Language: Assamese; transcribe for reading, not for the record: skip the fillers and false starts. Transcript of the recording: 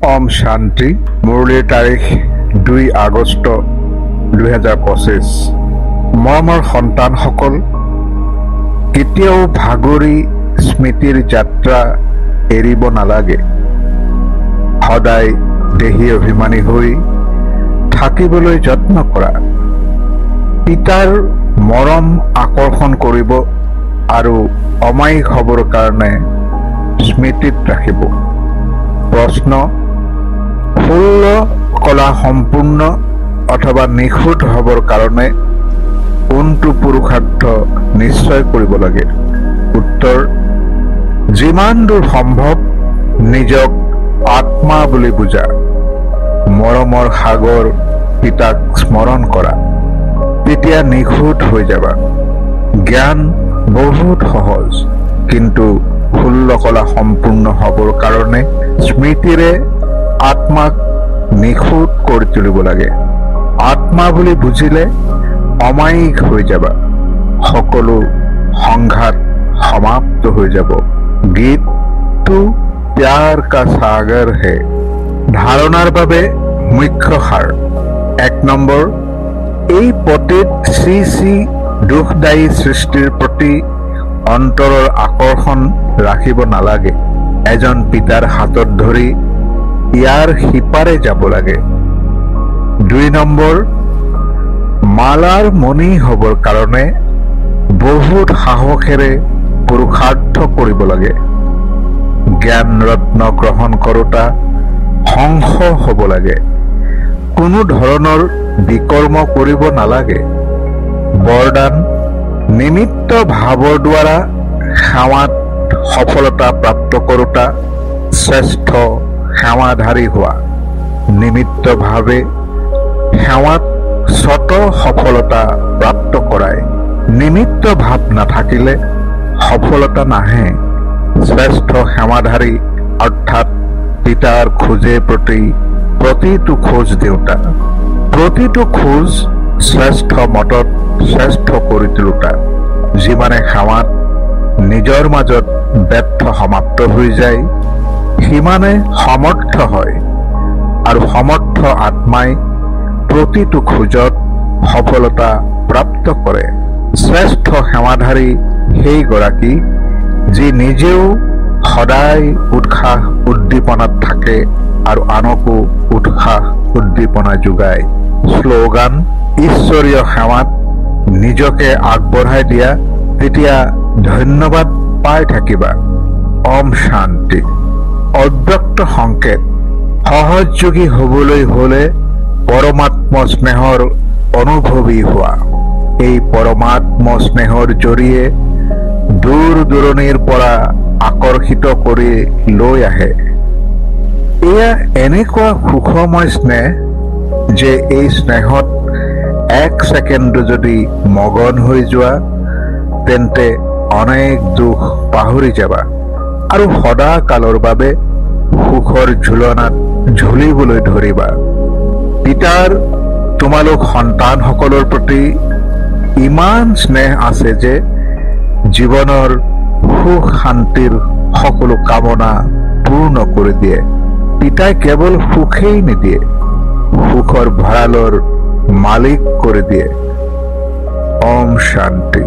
ওম শান্তি। মুৰলীৰ তাৰিখ 2 আগষ্ট 2025। মৰমৰ সন্তানসকল, কেতিয়াও ভাগৰি স্মৃতিৰ যাত্ৰা এৰিব নালাগে। সদায় দেহী অভিমানী হৈ থাকিবলৈ যত্ন কৰা। পিতাৰ মৰম আকৰ্ষণ কৰিব আৰু অমায়িক হ'বৰ কাৰণে স্মৃতিত ৰাখিব। প্ৰশ্ন: 16 কলা সম্পূৰ্ণ অথবা নিখুঁত হ'বৰ কাৰণে কোনটো পুৰুষাৰ্থ নিশ্চয় কৰিব লাগে? উত্তৰ: যিমান দূৰ সম্ভৱ নিজক আত্মা বুলি বুজা। মৰমৰ সাগৰ পিতাক স্মৰণ কৰা, তেতিয়া নিখুঁত হৈ যাবা। জ্ঞান বহুত সহজ, কিন্তু 16 কলা সম্পূৰ্ণ হ'বৰ কাৰণে স্মৃতিৰে আত্মাক নিখুঁত কৰি তুলিব লাগে। আত্মা বুলি বুজিলে অমায়িক হৈ যাবা। সকলো সংঘাত সমাপ্ত হৈ যাব। গীতটো প্যাৰ কা সাগৰ হে। ধাৰণাৰ বাবে মুখ্য সাৰ। 1 নম্বৰ, এই পতিত শ্ৰী শ্ৰী দুখদায়ী সৃষ্টিৰ প্ৰতি অন্তৰৰ আকৰ্ষণ ৰাখিব নালাগে। এজন পিতাৰ হাতত ধৰি ইয়াৰ সিপাৰে যাব লাগে। 2 নম্বৰ, মালাৰ মণি হ'বৰ কাৰণে বহুত সাহসেৰে পুৰুষাৰ্থ কৰিব লাগে। জ্ঞান ৰত্ন গ্ৰহণ কৰোঁতা হংস হ'ব লাগে। কোনো ধৰণৰ বিকৰ্ম কৰিব নালাগে। বৰদান: নিমিত্ত ভাৱৰ দ্বাৰা সেৱাত সফলতা প্ৰাপ্ত কৰোঁতা শ্ৰেষ্ঠ সেৱাধাৰী হোৱা। নিমিত্ত ভাৱে সেৱাত স্বত সফলতা প্ৰাপ্ত কৰায়। নিমিত্ত ভাৱ নাথাকিলে সফলতা নাহে। শ্ৰেষ্ঠ সেৱাধাৰী অৰ্থাৎ পিতাৰ খোজে প্ৰতিটো খোজ দিওঁতা। প্ৰতিটো খোজ শ্ৰেষ্ঠ মতত শ্ৰেষ্ঠ কৰি তোলোতা। যিমানে সেৱাত নিজৰ মাজত ব্যৰ্থ সমাপ্ত হৈ যায়, সিমানে সমৰ্থ হয়, আৰু সমৰ্থ আত্মাই প্ৰতিটো খোজত সফলতা প্ৰাপ্ত কৰে। শ্ৰেষ্ঠ সেৱাধাৰী সেইগৰাকী যি নিজেও সদায় উৎসাহ উদ্দীপনাত থাকে আৰু আনকো উৎসাহ উদ্দীপনা যোগায়। শ্লোগান: ঈশ্বৰীয় সেৱাত নিজকে আগবঢ়াই দিয়া, তেতিয়া ধন্যবাদ পাই থাকিবা। ওম শান্তি। অব্যক্ত সংকেত: সহযোগী হ'বলৈ হ'লে পৰমাত্ম স্নেহৰ অনুভৱী হোৱা। এই পৰমাত্ম স্নেহৰ জৰিয়ে দূৰ দূৰণিৰ পৰা আকৰ্ষিত কৰি লৈ আহে। এয়া এনেকুৱা সুখময় স্নেহ যে এই স্নেহত 1 ছেকেণ্ড যদি মগন হৈ যোৱা, তেন্তে অনেক দুখ পাহৰি যাবা আৰু সদা কালৰ বাবে সুখৰ ঝুলনাত ঝুলিবলৈ ধৰিবা। পিতাৰ তোমালোক সন্তানসকলৰ প্ৰতি ইমান স্নেহ আছে যে জীৱনৰ সুখ শান্তিৰ সকলো কামনা পূৰ্ণ কৰি দিয়ে। পিতাই কেৱল সুখেই নিদিয়ে, সুখৰ ভঁৰালৰ মালিক কৰি দিয়ে। ওম শান্তি।